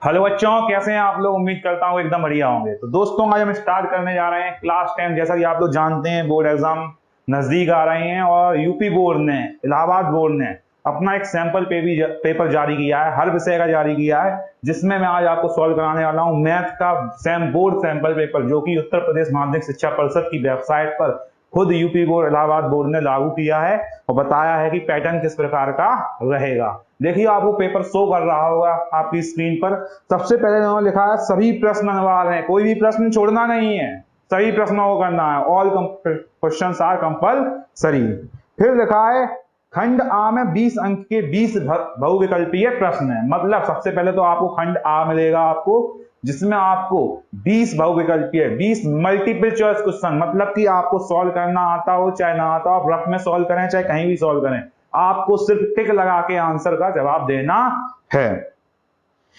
Hello बच्चों, कैसे हैं आप लोग। उम्मीद करता हूँ एकदम बढ़िया होंगे। तो दोस्तों, आज हम स्टार्ट करने जा रहे हैं क्लास 10। जैसा कि आप लोग जानते हैं, बोर्ड एग्जाम नजदीक आ रहे हैं और यूपी बोर्ड ने, इलाहाबाद बोर्ड ने अपना एक सैंपल पेपर जारी किया है, हर विषय का जारी किया है, जिसमें मैं आज आपको सॉल्व कराने वाला हूँ मैथ का बोर्ड सैंपल पेपर, जो कि उत्तर प्रदेश माध्यमिक शिक्षा परिषद की वेबसाइट पर खुद यूपी बोर्ड, इलाहाबाद बोर्ड ने लागू किया है और बताया है कि पैटर्न किस प्रकार का रहेगा। देखिए, आपको पेपर शो कर रहा होगा आपकी स्क्रीन पर। सबसे पहले उन्होंने लिखा है सभी प्रश्न अनिवार्य हैं, कोई भी प्रश्न छोड़ना नहीं है, सभी प्रश्नों को करना है, ऑल क्वेश्चंस आर कंपलसरी। फिर लिखा है खंड आ में 20 अंक के 20 बहुविकल्पीय प्रश्न है। मतलब सबसे पहले तो आपको खंड आ मिलेगा आपको, जिसमें आपको 20 बहुविकल्पीय, 20 मल्टीपल चॉइस क्वेश्चन, मतलब कि आपको सॉल्व करना आता हो चाहे ना आता हो, आप रफ में सॉल्व करें चाहे कहीं भी सॉल्व करें, आपको सिर्फ टिक लगा के आंसर का जवाब देना है,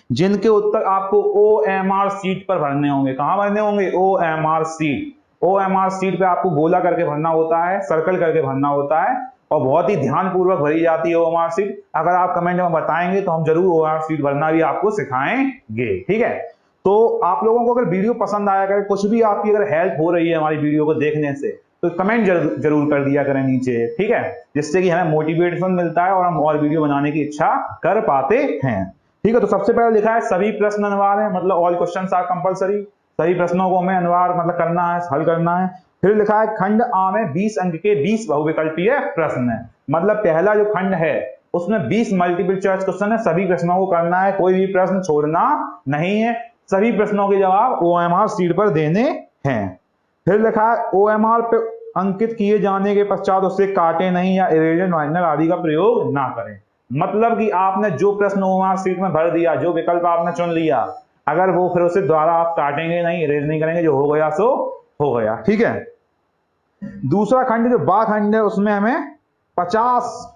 जिनके उत्तर आपको OMR सीट पर भरने होंगे। कहां भरने होंगे? OMR seat. OMR सीट पे आपको गोला करके भरना होता है, सर्कल करके भरना होता है और बहुत ही ध्यानपूर्वक भरी जाती है OMR सीट। अगर आप कमेंट में बताएंगे तो हम जरूर OMR सीट भरना भी आपको सिखाएंगे, ठीक है। तो आप लोगों को अगर वीडियो पसंद आया करे, कुछ भी आपकी अगर हेल्प हो रही है हमारी वीडियो को देखने से, तो कमेंट जरूर कर दिया करें नीचे, ठीक है, जिससे कि हमें मोटिवेशन मिलता है और हम और वीडियो बनाने की इच्छा कर पाते हैं, ठीक है। तो सबसे पहले लिखा है सभी प्रश्न अनिवार्य है, मतलब ऑल क्वेश्चंस आर कंपलसरी। सभी प्रश्नों को हमें अनिवार्य मतलब करना है, हल करना है। फिर लिखा है खंड आ में 20 अंक के 20 बहुविकल्पीय प्रश्न है। मतलब पहला जो खंड है उसमें 20 मल्टीपल चॉइस क्वेश्चन है, सभी प्रश्नों को करना है, कोई भी प्रश्न छोड़ना नहीं है, सभी प्रश्नों के जवाब OMR सीट पर देने हैं। फिर लिखा है OMR पे अंकित किए जाने के पश्चात उसे काटे नहीं या इरेजर माइनर आदि का प्रयोग ना करें। मतलब कि आपने जो प्रश्न OMR सीट में भर दिया, जो विकल्प आपने चुन लिया, अगर वो फिर उसे द्वारा आप काटेंगे नहीं, इरेज नहीं करेंगे, जो हो गया सो हो गया, ठीक है। दूसरा खंड जो बा खंड है, उसमें हमें 50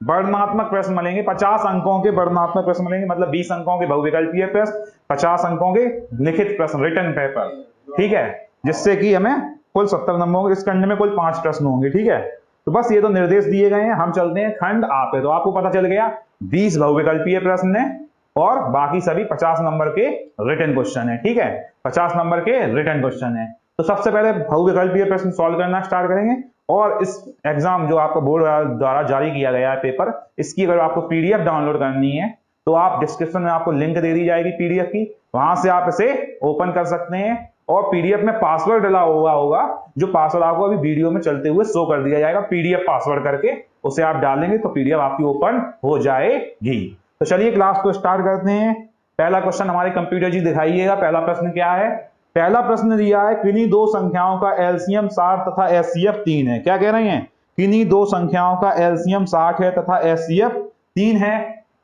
वर्णनात्मक प्रश्न मिलेंगे, 50 अंकों के वर्णनात्मक प्रश्न मिलेंगे, मतलब 20 अंकों के बहुविकल्पीय प्रश्न, 50 अंकों के लिखित प्रश्न, रिटन पेपर, ठीक है, जिससे कि हमें कुल 70 नंबर होंगे। इस खंड में कुल 5 प्रश्न होंगे, ठीक है। तो बस ये तो निर्देश दिए गए हैं, हम चलते हैं खंड आ पे। तो आपको पता चल गया 20 बहुविकल्पीय प्रश्न है और बाकी सभी 50 नंबर के रिटन क्वेश्चन है, ठीक है, 50 नंबर के रिटन क्वेश्चन है। तो सबसे पहले बहुविकल्पीय प्रश्न सॉल्व करना स्टार्ट करेंगे। और इस एग्जाम जो आपको बोर्ड द्वारा जारी किया गया है पेपर, इसकी अगर आपको PDF डाउनलोड करनी है तो आप डिस्क्रिप्शन में आपको लिंक दे दी जाएगी PDF की, वहां से आप इसे ओपन कर सकते हैं और PDF में पासवर्ड डला हुआ होगा, जो पासवर्ड आपको अभी वीडियो में चलते हुए शो कर दिया जाएगा, PDF पासवर्ड करके उसे आप डालेंगे तो PDF आपकी ओपन हो जाएगी। तो चलिए क्लास को स्टार्ट करते हैं। पहला क्वेश्चन हमारे कंप्यूटर जी दिखाइएगा। पहला प्रश्न क्या है? पहला प्रश्न दिया है किन्हीं दो संख्याओं का एलसीएम 60 तथा एचसीएफ 3 है। क्या कह रहे हैं? किन्हीं दो संख्याओं का एलसीएम 60 है तथा एचसीएफ 3 है।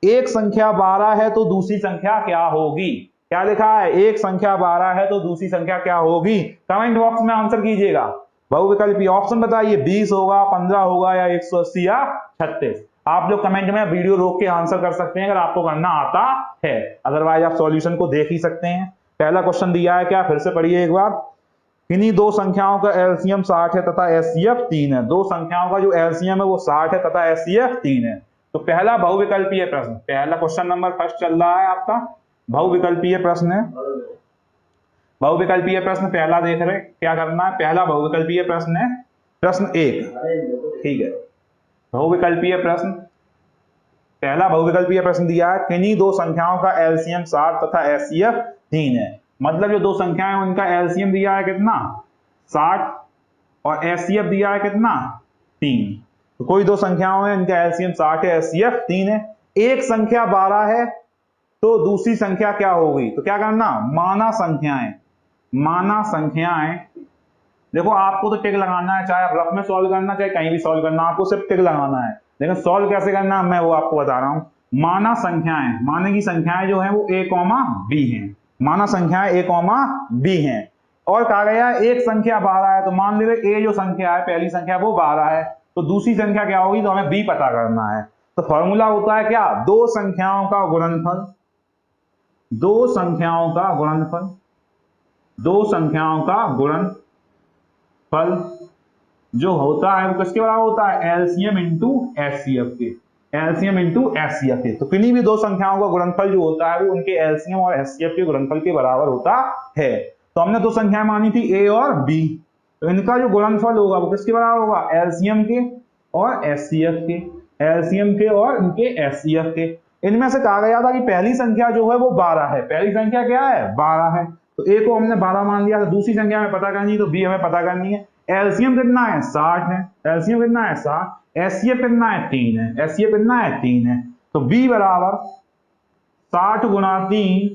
एक संख्या 12 है तो दूसरी संख्या क्या होगी? क्या लिखा है? एक संख्या 12 है तो दूसरी संख्या क्या होगी? कमेंट बॉक्स में आंसर कीजिएगा। बहुविकल्पी ऑप्शन बताइए, 20 होगा, 15 होगा या 180 या 36। आप लोग कमेंट में वीडियो रोक के आंसर कर सकते हैं अगर आपको करना आता है, अदरवाइज आप सॉल्यूशन को देख ही सकते हैं। पहला क्वेश्चन दिया है, क्या फिर से पढ़िए एक बार। किन्हीं दो संख्याओं का एलसीएम 60 है तथा एचसीएफ 3 है। दो संख्याओं का जो एलसीएम है वो 60 है तथा एचसीएफ 3 है। तो पहला बहुविकल्पीय प्रश्न, पहला क्वेश्चन नंबर फर्स्ट चल रहा है आपका, बहुविकल्पीय प्रश्न है। बहुविकल्पीय प्रश्न पहला देख रहे, क्या करना है? पहला बहुविकल्पीय प्रश्न है, प्रश्न 1, ठीक है। बहुविकल्पीय प्रश्न, पहला बहुविकल्पीय प्रश्न दिया है किन्हीं दो संख्याओं का एलसीएम 60 तथा एचसीएफ 3 है। मतलब जो दो संख्याएं हैं उनका एलसीएम दिया है कितना? 60 और एचसीएफ दिया है कितना? 3। तो कोई दो संख्याओं है, इनका एलसीएम 60 है, एचसीएफ 3 है। एक संख्या 12 है तो दूसरी संख्या क्या होगी? तो क्या करना? माना संख्याएं, माना संख्याएं। देखो, आपको तो टिक लगाना है, चाहे आप रफ में सॉल्व करना चाहे कहीं भी सॉल्व करना, आपको सिर्फ टिक लगाना है। लेकिन सॉल्व कैसे करना है मैं वो आपको बता रहा हूं। माना संख्याएं, माने की संख्याएं जो है वो A, B हैं। माना संख्याएं A, B हैं। और कहा गया एक संख्या 12 है, तो मान लीजिए A जो संख्या है, पहली संख्या वो 12 है, तो दूसरी संख्या क्या होगी? तो हमें B पता करना है। तो फॉर्मूला होता है क्या? दो संख्याओं का गुणनफल, दो संख्याओं का गुणनफल, दो संख्याओं का गुणनफल जो होता है वो किसके बराबर होता है? एलसीएम इंटू एचसीएफ के। एलसीएम इंटू एचसीएफ के। तो किन्हीं भी दो संख्याओं का गुणनफल जो होता है वो उनके एलसीएम और एचसीएफ के गुणनफल के बराबर होता है। तो हमने दो संख्याएं मानी थी ए और बी, तो इनका जो गुणनफल होगा वो किसके बराबर होगा, एलसीएम के और एचसीएफ के, एलसीएम के और इनके एचसीएफ के। इनमें से कहा गया था कि पहली संख्या जो है वो 12 है, पहली संख्या क्या है 12 है, तो ए को हमने 12 मान लिया। तो दूसरी संख्या हमें पता करनी है, तो बी हमें पता करनी है। एलसीएम कितना है 60 है, एलसीएम कितना है 60, एचसीएफ कितना है 3 है, एचसीएफ कितना है 3 है। तो बी बराबर 60 गुणा 3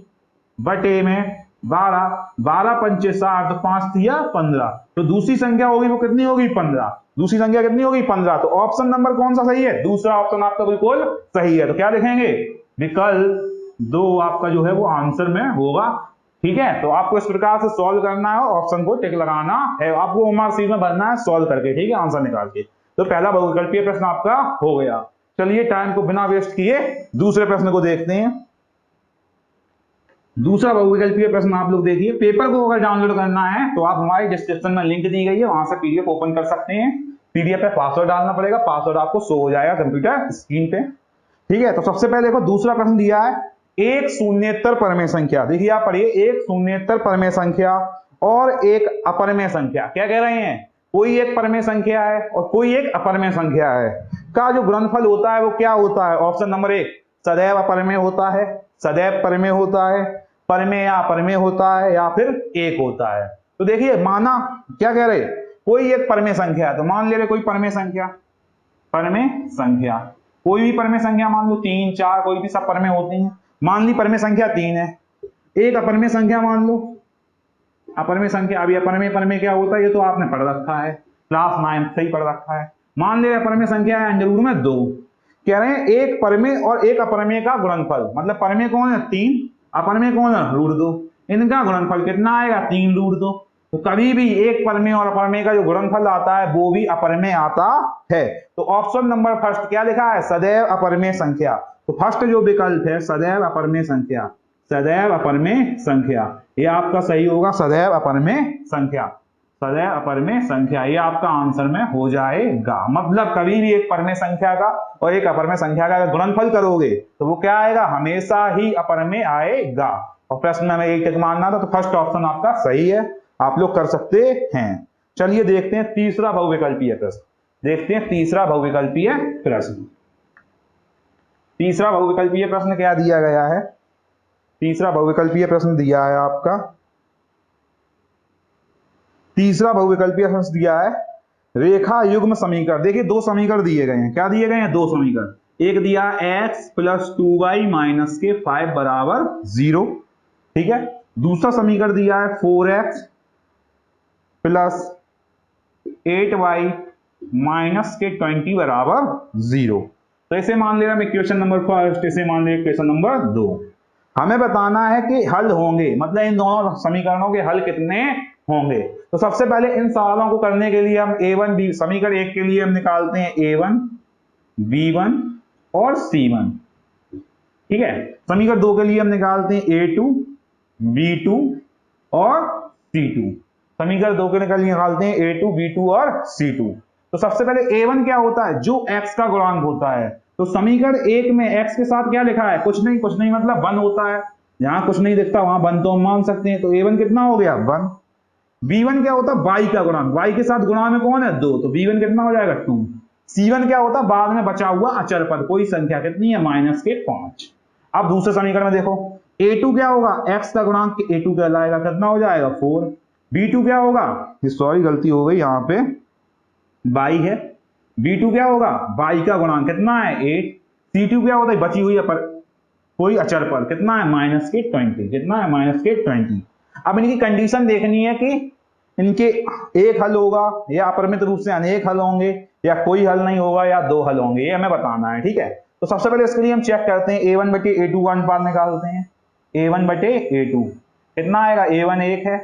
बटे में 12, 12 पंचे 60, तो 5 दिया 15। तो दूसरी संख्या होगी वो कितनी होगी 15, दूसरी संख्या कितनी होगी 15। तो ऑप्शन नंबर कौन सा सही है, दूसरा ऑप्शन आपका बिल्कुल सही है। तो क्या लिखेंगे, विकल्प 2 आपका जो है वो आंसर में होगा। ठीक है, तो आपको इस प्रकार से सॉल्व करना है, ऑप्शन को टिक लगाना है, आपको होमवर्क शीट में भरना है सॉल्व करके, ठीक है, आंसर निकाल के। तो पहला बहुविकल्पीय प्रश्न आपका हो गया। चलिए टाइम को बिना वेस्ट किए दूसरे प्रश्न को देखते हैं। दूसरा बहुविकल्पीय प्रश्न आप लोग देखिए। पेपर को अगर डाउनलोड करना है तो आप हमारे डिस्क्रिप्शन में लिंक दी गई है, वहां से पीडीएफ ओपन कर सकते हैं। पीडीएफ पे पासवर्ड डालना पड़ेगा, पासवर्ड आपको शो हो जाएगा कंप्यूटर स्क्रीन पे। ठीक है, तो सबसे पहले देखो दूसरा प्रश्न दिया है, एक शून्येतर परमेय संख्या, देखिए आप पढ़िए, एक शून्येतर परमेय संख्या और एक अपरमेय संख्या, क्या कह रहे हैं, कोई एक परमेय संख्या है और कोई एक अपरमेय संख्या है, का जो गुणनफल होता है वो क्या होता है। ऑप्शन नंबर 1 सदैव अपरमेय होता है, सदैव परमेय होता है, परमेय या अपरमेय होता है, या फिर एक होता है। तो देखिए माना क्या कह रहे, कोई एक परमेय संख्या है, तो मान ले रहे कोई परमेय संख्या, परमेय संख्या, कोई भी परमेय संख्या मान लो 3 4 कोई भी, सब परमेय होती हैं। मान ली परमेय संख्या 3 है, एक अपरमेय संख्या मान लो, अपरमेय संख्या। अभी अपरमेय परमेय क्या होता है ये तो आपने पढ़ रखा है, क्लास 9 से ही पढ़ रखा है। मान ले अपरमेय संख्या है अंडर रूट में 2, कह रहे हैं एक परमेय और एक अपरमेय का गुणनफल, मतलब परमेय कौन है 3, अपरमेय कौन है √2, इनका गुणनफल कितना आएगा 3 √2। तो कभी भी एक परमेय और अपरमेय का जो गुणनफल आता है वो भी अपरमेय आता है। तो ऑप्शन नंबर फर्स्ट क्या लिखा है, सदैव अपरमेय संख्या। तो फर्स्ट जो विकल्प है सदैव अपरमेय संख्या, सदैव अपरमेय संख्या, ये आपका सही होगा, सदैव अपरमेय संख्या, सदैव अपरमेय संख्या, ये आपका आंसर में हो जाएगा। मतलब कभी भी एक परमेय संख्या का और एक अपरमेय संख्या का गुणनफल करोगे तो वो क्या आएगा, हमेशा ही अपरमेय आएगा। और प्रश्न में हमें एक टिक मारना था, तो फर्स्ट ऑप्शन आपका सही है, आप लोग कर सकते हैं। चलिए देखते हैं तीसरा बहुविकल्पीय प्रश्न, देखते हैं तीसरा बहुविकल्पीय प्रश्न। तीसरा बहुविकल्पीय प्रश्न क्या दिया गया है, तीसरा बहुविकल्पीय प्रश्न दिया है आपका, तीसरा बहुविकल्पीय प्रश्न दिया है रेखा युग्म समीकरण। देखिए दो समीकरण दिए गए हैं, क्या दिए गए हैं, दो समीकरण, एक दिया x + 2y - के 5 बराबर 0, ठीक है। दूसरा समीकरण दिया है 4x + 8y - के 20 बराबर 0। तो इसे मान ले रहा मैं इक्वेशन नंबर फर्स्ट, इसे मान ले इक्वेशन नंबर 2। हमें बताना है कि हल होंगे, मतलब इन दोनों समीकरणों के हल कितने होंगे। तो सबसे पहले इन सवालों को करने के लिए हम a1 b, समीकरण 1 के लिए हम निकालते हैं a1 b1 और c1, ठीक है। समीकरण 2 के लिए हम निकालते हैं a2 b2 और c2, समीकरण 2 के निकालते हैं a2 b2 और c2। तो सबसे पहले a1 क्या होता है, जो x का गुणांक होता है। तो समीकरण 1 में x के साथ क्या लिखा है, कुछ नहीं, कुछ नहीं मतलब 1 होता है, यहां कुछ नहीं दिखता वहां 1 तो हम मान सकते हैं। तो a1 कितना हो गया 1। b1 क्या होता है, y का गुणांक, y के साथ गुणा में कौन है 2, तो b1 कितना हो जाएगा 2। c1 क्या होता है, बाद में बचा हुआ अचर पद, कोई संख्या कितनी है -5। अब दूसरे समीकरण में देखो a2 क्या होगा, x का गुणांक a2 कहलाएगा, कितना हो जाएगा 4। b2 क्या होगा, सॉरी गलती हो गई, यहाँ पे y है, b2 क्या होगा, y का गुणांक कितना है 8। c2 क्या होता है, बची हुई है पर कोई अचर पर, कितना है -20, कितना है -20। अब इनकी कंडीशन देखनी है कि इनके एक हल होगा या अपरिमित रूप से अनेक हल होंगे, या कोई हल नहीं होगा, या 2 हल होंगे, ये हमें बताना है, ठीक है। तो सबसे पहले इसके लिए हम चेक करते हैं, a1/a2 का अनुपात निकालते हैं। a1/a2 कितना आएगा, a1 1 है,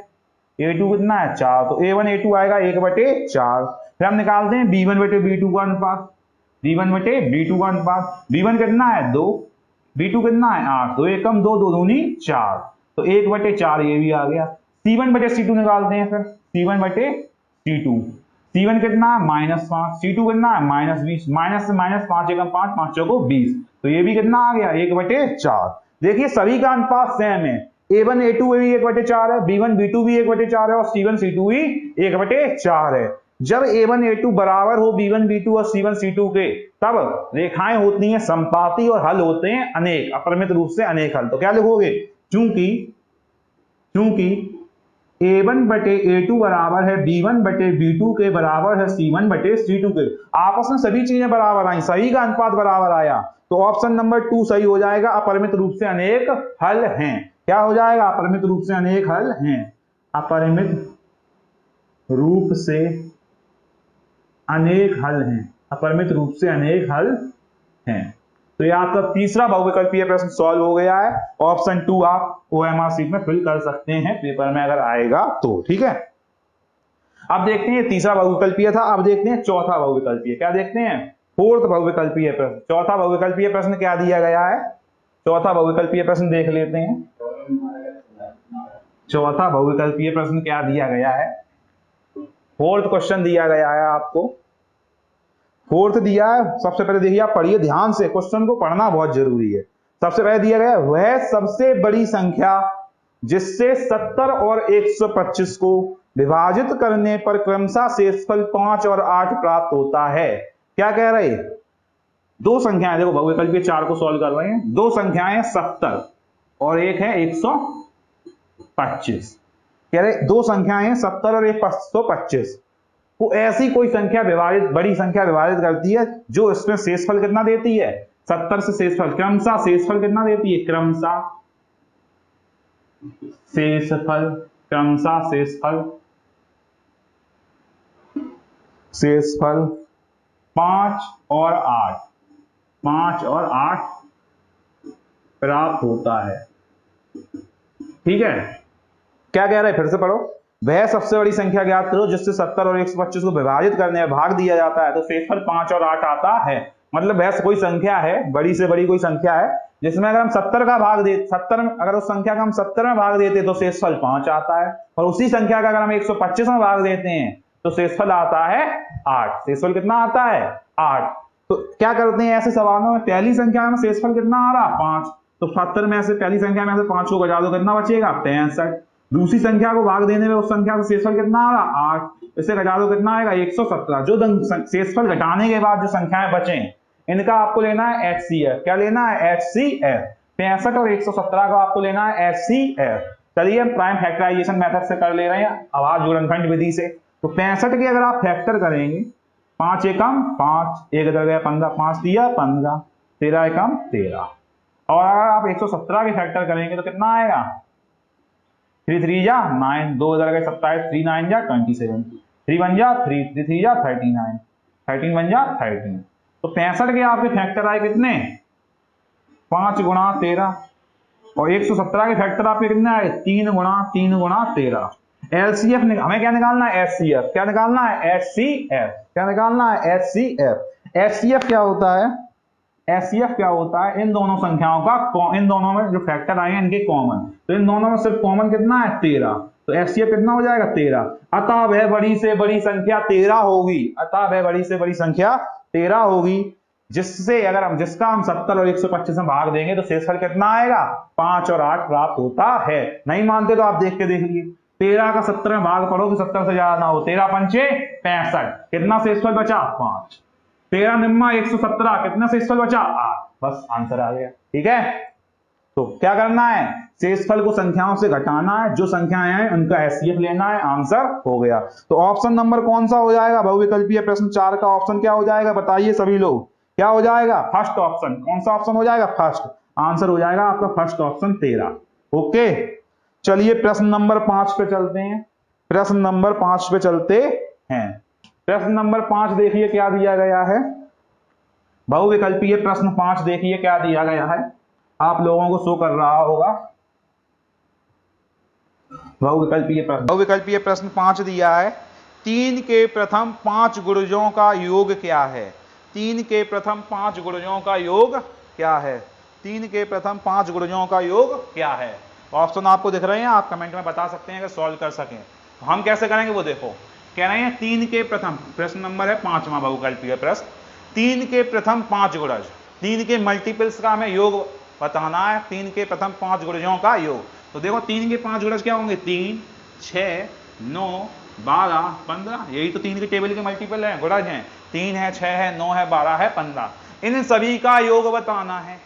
a2 कितना है 4, तो a1 a2 आएगा 1/4। फिर हम निकालते हैं b1/b2 का अनुपात, b1/b2 का अनुपात, b1 कितना है 2, b2 कितना है 8, तो 1 कम 2 2 दूनी 4, तो 1/4 ये भी आ गया। c1/c2 निकालते हैं, फिर c1/c2, C1 कितना है -5, C2 कितना है -20, माइनस से माइनस 5 एकम 5, 5 चौको 20, तो ये भी कितना आ गया 1/4। देखिए सभी का अनुपात सेम है, A1 A2 भी 1/4 है, B1 B2 भी 1/4 है और C1 C2 भी 1/4 है। जब A1 A2 बराबर हो B1 B2 और C1 C2 के, तब रेखाएं होती हैं समपाती और हल होते हैं अनेक, अपरिमित रूप से अनेक हल। तो क्या लिखोगे, चूंकि A1 बटे A2 बराबर है B1 बटे B2 के बराबर है C1 बटे C2 के, आपस में सभी चीजें बराबर आई, सही का अनुपात बराबर आया, तो ऑप्शन नंबर 2 सही हो जाएगा, अपरिमित रूप से अनेक हल हैं। क्या हो जाएगा, अपरिमित रूप से अनेक हल हैं, अपरिमित रूप से अनेक हल हैं, अपरिमित रूप से अनेक हल हैं। तो ये आपका तीसरा बहुविकल्पीय प्रश्न सॉल्व हो गया है। ऑप्शन 2 आप OMR शीट में फिल कर सकते हैं पेपर में अगर आएगा तो, ठीक है। अब देखते हैं, तीसरा बहुविकल्पीय था, अब देखते हैं चौथा बहुविकल्पीय। क्या देखते हैं, फोर्थ बहुविकल्पीय प्रश्न। चौथा बहुविकल्पीय प्रश्न क्या दिया गया है, चौथा बहुविकल्पीय प्रश्न देख लेते हैं। चौथा बहुविकल्पीय प्रश्न क्या दिया गया है, फोर्थ क्वेश्चन दिया गया है आपको, फोर्थ दिया है। सबसे पहले देखिए, आप पढ़िए ध्यान से, क्वेश्चन को पढ़ना बहुत जरूरी है। सबसे पहले दिया गया है, वह सबसे बड़ी संख्या जिससे 70 और 125 को विभाजित करने पर क्रमशः शेषफल 5 और 8 प्राप्त होता है। क्या कह रहे हैं, दो संख्याएं, देखो बहुविकल्पीय 4 को सॉल्व कर रहे हैं, दो संख्याएं 70 और एक है 125। कह रहे दो संख्याएं 70 और 125 को ऐसी कोई संख्या विभाजित, बड़ी संख्या विभाजित करती है जो इसमें शेषफल कितना देती है, 70 से शेषफल, क्रमशः शेषफल कितना देती है, क्रमशः शेषफल, क्रमशः शेषफल, शेषफल 5 और 8, 5 और 8 प्राप्त होता है। ठीक है, क्या कह रहे हैं, फिर से पढ़ो। वह सबसे बड़ी संख्या ज्ञात करो जिससे 70 और 125 को विभाजित करने में भाग दिया जाता है तो शेषफल 5 और 8 आता है। मतलब वह कोई संख्या है, बड़ी से बड़ी कोई संख्या है जिसमें अगर हम 70 का भाग दे, 70 अगर उस संख्या का हम 70 में भाग देते तो शेषफल 5 आता है, और उसी संख्या का अगर हम 125 में भाग देते हैं तो शेषफल आता है 8। शेषफल कितना आता है, 8। तो क्या करते हैं ऐसे सवालों में, पहली संख्या में शेषफल कितना आ रहा, 5, तो 70 में से पहली संख्या में से 5 को घटा दो, कितना बचेगा, 65। दूसरी संख्या को भाग देने में उस संख्या से शेषफल कितना आ रहा, 8, इसे घटा दो, कितना आएगा, 117। जो शेषफल घटाने के बाद जो संख्याएं बचे इनका आपको लेना है HCF। क्या लेना है, HCF। 65 और 117 का आपको लेना है HCF। चलिए हम प्राइम फैक्टराइजेशन मेथड से कर ले रहे हैं, आवाज गुणनखंड विधि से। तो 65 के अगर आप फैक्टर करेंगे, 5 एकम 5, 1 इधर गया 15, 5 दिया 15, 13 एकम 13, और अगर आप 117 के फैक्टर करेंगे तो कितना आएगा, 3 3 जा 9, 2 इधर गए 27, 3 9 जा 27, 3 1 जा 3, 3 3 जा 39, 13 1 जा 13। तो 65 के आपके फैक्टर आए कितने, 5 गुणा 13, और 117 के फैक्टर आपके कितने आए, 3 गुणा 13। एलसीएफ हमें क्या निकालना है, एचसीएफ। क्या निकालना है, एचसीएफ। क्या निकालना है, एचसीएफ। एचसीएफ क्या होता है, एचसीएफ क्या होता है, इन दोनों संख्याओं का, इन दोनों में जो फैक्टर आए हैं इनके कॉमन, तो इन दोनों में सिर्फ कॉमन कितना है, 13, तो एचसीएफ कितना हो जाएगा, 13। अतः वह बड़ी से बड़ी संख्या 13 होगी, अतः वह बड़ी से बड़ी संख्या 13 होगी जिससे अगर हम, जिसका हम 70 और 125 में भाग देंगे तो शेषफल कितना आएगा, 5 और 8 प्राप्त होता है। नहीं मानते तो आप देख के देख लीजिए, 13 का 70 में भाग पड़ो कि 70 से ज्यादा ना हो, 13 पंचे 65, कितना शेषफल बचा, 5। 13 निम्मा 117, कितना शेषफल बचा, 8। बस आंसर आ गया। ठीक है, तो क्या करना है, शेषफल को संख्याओं से घटाना है, जो संख्याएं हैं उनका एचसीएफ लेना है, आंसर हो गया। तो ऑप्शन नंबर कौन सा हो जाएगा, बहुविकल्पीय प्रश्न 4 का ऑप्शन क्या हो जाएगा, बताइए सभी लोग, क्या हो जाएगा, फर्स्ट ऑप्शन। कौन सा ऑप्शन हो जाएगा, फर्स्ट। आंसर हो जाएगा आपका फर्स्ट ऑप्शन 13। ओके, चलिए प्रश्न नंबर 5 पे चलते हैं, प्रश्न नंबर 5 पे चलते हैं। प्रश्न नंबर 5 देखिए क्या दिया गया है, बहुविकल्पीय प्रश्न 5 देखिए क्या दिया गया है, आप लोगों को शो कर रहा होगा। बहुविकल्पीय प्रश्न 5 दिया है, 3 के प्रथम 5 गुणजों का योग क्या है। 3 के प्रथम 5 गुणजों का योग क्या है, 3 के प्रथम 5 गुणजों का योग क्या है। ऑप्शन आपको दिख रहे हैं, आप कमेंट में बता सकते हैं अगर सॉल्व कर सकें। तो हम कैसे करेंगे वो देखो, कह रहे हैं 3 के प्रथम, प्रश्न नंबर है 5वां बहुकल्पीय प्रश्न, 3 के प्रथम 5 गुणज, 3 के मल्टीपल्स का हमें योग बताना है, 3 के प्रथम 5 गुणजों का योग। तो देखो 3 के 5 गुणज क्या होंगे, 3, 6, 9, 12, 15, यही तो 3 के टेबल के मल्टीपल है, गुणज हैं। 3 है, 6 है, 9 है, 12 है, 15। इन सभी का योग बताना है।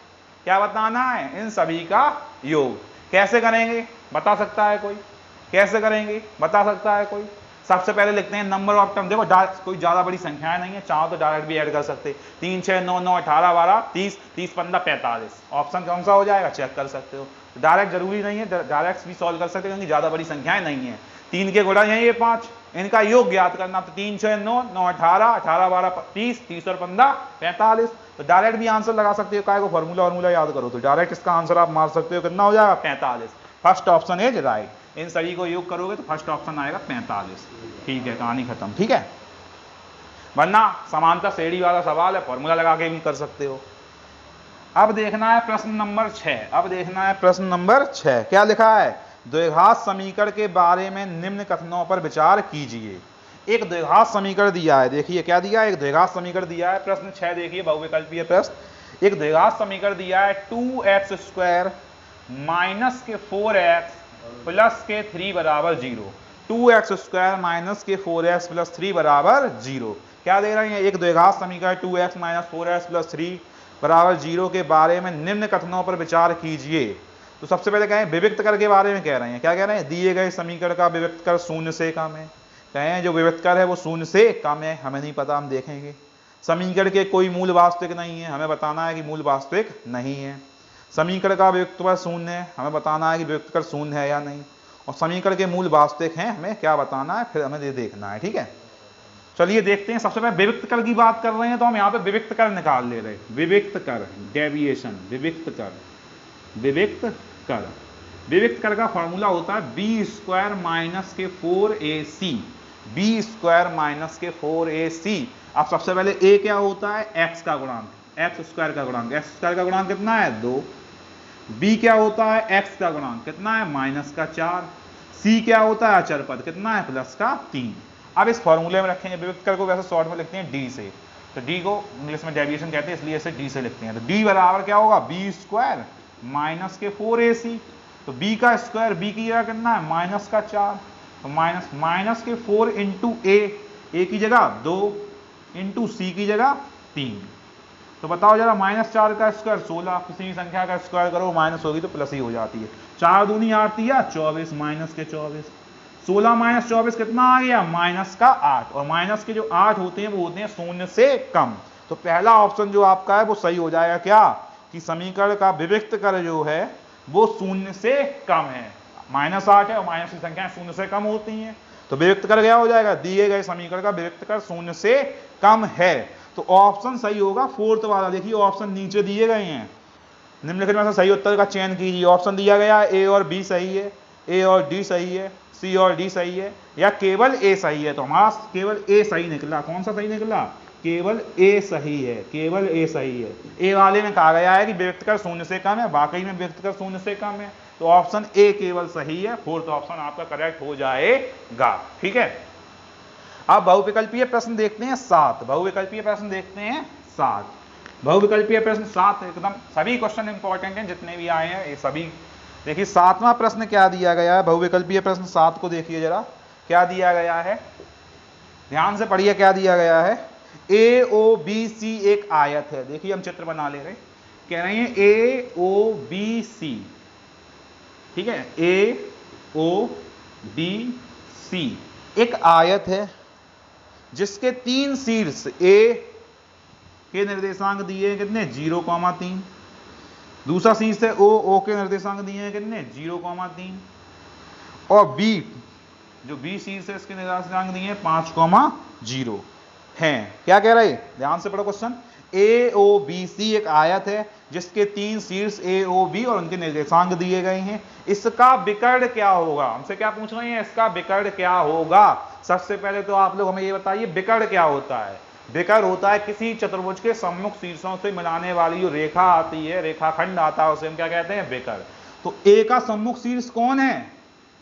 क्या बताना है? इन सभी का योग। कैसे करेंगे बता सकता है कोई? कैसे करेंगे बता सकता है कोई? सबसे पहले लिखते हैं नंबर ऑफ टर्म। देखो कोई ज्यादा बड़ी संख्याएं नहीं है, चाहो तो डायरेक्ट भी ऐड कर सकते। 3, 6, 9, 9, 18, 12, 30, 30, 15, 45। ऑप्शन कौन सा हो जाएगा चेक कर सकते हो। डायरेक्ट जरूरी नहीं है, डायरेक्ट भी सॉल्व कर सकते हो क्योंकि ज्यादा बड़ी संख्याएं नहीं है। 3 के गुणज हैं ये 5, इनका योग ज्ञात करना। तो 3, 6, 9, 9, 18, 18, 12, 30, 30 और 15, 45। तो डायरेक्ट भी आंसर लगा सकते हो, काय को फॉर्मूला याद करो तो डायरेक्ट इसका आंसर आप मार सकते हो। कितना हो जाएगा? 45। First option is right. इन सभी को योग करोगे तो फर्स्ट ऑप्शन आएगा 45। ठीक है, कहानी खत्म। ठीक है, वरना समांतर श्रेणी वाला सवाल है, फॉर्मूला लगा के भी कर सकते हो। अब देखना है प्रश्न नंबर 6। अब देखना है प्रश्न नंबर 6। क्या लिखा है? द्विघात समीकरण के बारे में निम्न कथनों पर विचार कीजिए। एक द्विघात समीकरण दिया है, देखिए क्या दिया है, एक द्विघात समीकरण दिया है। प्रश्न 6 देखिए, बहुविकल्पीय प्रश्न। एक द्विघात समीकरण दिया है 2x² माइनस के 4x प्लस के 3 बराबर 0। 2x² माइनस के 4x प्लस 3 बराबर 0। क्या दे रहे हैं? एक द्विघात समीकरण 2x माइनस 4x प्लस 3 बराबर 0 के बारे में निम्न कथनों पर विचार कीजिए। तो सबसे पहले कहें विविक्त कर के बारे में कह रहे हैं। क्या कह रहे हैं? दिए गए समीकरण का विविक्त कर 0 से कम है। कहें जो विविक्त कर है वो 0 से कम है, हमें नहीं पता, हम देखेंगे। समीकरण के कोई मूल वास्तविक नहीं है, हमें बताना है कि मूल वास्तविक नहीं है। समीकरण का विविक्त कर 0 है, हमें बताना है कि विविक्त कर 0 है या नहीं। और समीकरण के मूल वास्तविक हैं, हमें क्या बताना है, फिर हमें ये देखना है। ठीक है, चलिए देखते हैं। सबसे पहले विविक्त कर की बात कर रहे हैं तो हम यहाँ पे विविक्त कर निकाल ले रहे हैं। विविक्त कर, डेविएशन, विविक्त कर, विविक्त कर। विविक्त कर का फॉर्मूला होता है b² माइनस के 4ac, b² माइनस के 4ac। अब सबसे पहले a क्या होता है? x का गुणांक, x² का गुणांक। x² का गुणांक कितना है? 2। b क्या होता है? x का गुणांक कितना है? माइनस का 4। c क्या होता है? अचर पद कितना है? प्लस का 3। अब इस फॉर्मूले में रखेंगे विविक्त कर को, वैसे शॉर्ट में लिखते हैं d से, तो d को इंग्लिश में डेविएशन कहते हैं इसलिए इसे d से लिखते हैं। तो d बराबर क्या होगा? b² माइनस के 4ac। तो b का स्क्वायर, b की जगह कितना है? माइनस का 4। तो माइनस के 4 इंटू a की जगह 2 इंटू c की जगह 3। तो बताओ जरा, -4 का स्क्वायर 16, किसी भी संख्या का स्क्वायर करो माइनस होगी तो प्लस ही हो जाती है। 4 दूनी आती है 24, माइनस के 24। 16 माइनस 24 कितना आ गया? माइनस का 8। और माइनस के जो 8 होते हैं वो होते हैं 0 से कम। तो पहला ऑप्शन जो आपका है वो सही हो जाएगा। क्या? कि समीकरण का विविक्त कर जो है वो 0 से कम है। -8 है और माइनस की संख्या 0 से कम होती हैं, तो विविक्त कर क्या हो जाएगा? दिए गए समीकरण का विविक्त कर 0 से कम है। तो ऑप्शन सही होगा फोर्थ वाला। देखिए ऑप्शन नीचे दिए गए हैं, निम्नलिखित में से सही उत्तर का चयन कीजिए। ऑप्शन दिया गया है ए और बी सही है, ए और डी सही है, सी और डी सही है, या केवल ए सही है। तो हमारा केवल ए सही निकला। कौन सा सही निकला? केवल ए सही है, केवल ए सही है। ए वाले में कहा गया है कि विविक्त कर 0 से कम है, वाकई में विविक्त कर 0 से कम है, तो ऑप्शन ए केवल सही है। फोर्थ ऑप्शन आपका करेक्ट हो जाएगा। ठीक है, अब बहुविकल्पीय प्रश्न देखते हैं 7। बहुविकल्पीय प्रश्न देखते हैं 7। बहुविकल्पीय प्रश्न 7 एकदम सभी क्वेश्चन इंपॉर्टेंट हैं, जितने भी आए हैं ये सभी। देखिए 7वां प्रश्न क्या दिया गया है, बहुविकल्पीय प्रश्न 7 को देखिए जरा, क्या दिया गया है, ध्यान से पढ़िए क्या दिया गया है। ए ओ बी सी एक आयत है। देखिए हम चित्र बना ले रहे, कह रहे हैं ए ओ बी सी, ठीक है, ए ओ बी सी एक आयत है जिसके 3 शीर्ष ए के निर्देशांक दिए हैं कितने? 0,3। दूसरा शीर्ष है ओ के निर्देशांक दिए हैं कितने? 0,3। और बी, जो बी शीर्ष है इसके निर्देशांक दिए हैं 5,0 हैं। क्या कह रहे हैं? ध्यान से पढ़ो क्वेश्चन। ए ओ बी सी एक आयत है जिसके 3 शीर्ष ए ओ बी और उनके निर्देशांक दिए गए हैं। इसका विकर्ण क्या होगा? हमसे क्या पूछ रहे हैं? इसका विकर्ण क्या होगा? सबसे पहले तो आप लोग हमें ये बताइए विकर्ण क्या होता है। विकर्ण होता है किसी चतुर्भुज के सम्मुख शीर्षों से मिलाने वाली जो रेखा आती है, रेखाखंड आता है, उसे हम क्या कहते हैं? विकर्ण। तो ए का सम्मुख शीर्ष कौन है?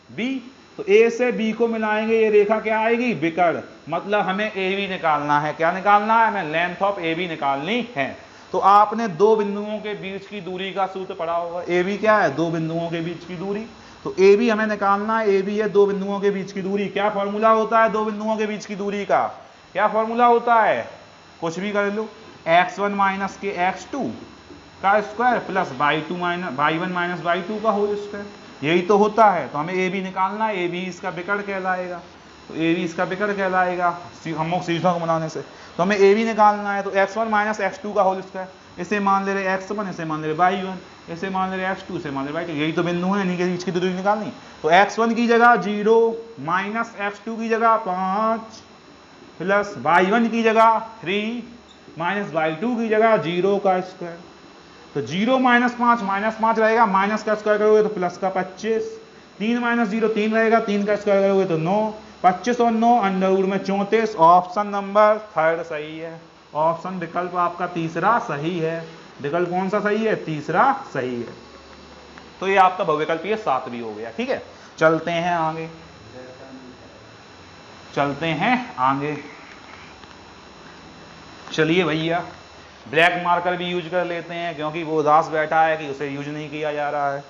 बी। तो ए से बी को मिलाएंगे, ये रेखा क्या आएगी, विकर्ण, मतलब हमें ए बी निकालना है। क्या निकालना है, हमें लेंथ ऑफ ए बी निकालनी है। तो आपने दो बिंदुओं के बीच की दूरी का सूत्र पढ़ा होगा। ए बी क्या है, दो बिंदुओं के बीच की दूरी। तो ए बी हमें निकालना है, ए बी है दो बिंदुओं के बीच की दूरी। क्या फॉर्मूला होता है दो बिंदुओं के बीच की दूरी का, क्या फॉर्मूला होता है, कुछ भी कर लो, x1 माइनस के x2 का square plus y2 minus y1 minus y2 का होल स्क्वायर, यही तो होता है। तो हमें ए बी निकालना है, ए बी इसका विकर्ण कहलाएगा। तो ए बी इसका विकर्ण कहलाएगा हम लोग सीधों को बनाने से। तो हमें ए बी निकालना है, तो x1 माइनस x2 का होल स्क्वायर, इसे मान ले रहे x1, इसे मान ले रहे y1, इसे मान ले रहे x2, इसे मान ले रहे y2, यही तो बिंदु है, इन्हीं के बीच की दूरी निकालनी। तो x1 की जगह 0 माइनस x2 की जगह 5 प्लस y1 की जगह 3 माइनस y2 की जगह 0 का स्क्वायर। तो 0 माइनस 5 रहेगा, माइनस का स्क्वायर करोगे तो प्लस का 25, 3 माइनस 0 3 रहेगा, 3 का स्क्वायर करोगे तो 9, 25 और 9 अंडर रूट में 34। ऑप्शन नंबर थर्ड सही है, ऑप्शन विकल्प आपका तीसरा सही है। विकल्प कौन सा सही है, तीसरा सही है। तो ये आपका बहुविकल्प ये 7 भी हो गया। ठीक है, चलते हैं आगे, चलते हैं आगे। चलिए भैया, ब्लैक मार्कर भी यूज कर लेते हैं, क्योंकि वो उदास बैठा है कि उसे यूज नहीं किया जा रहा है।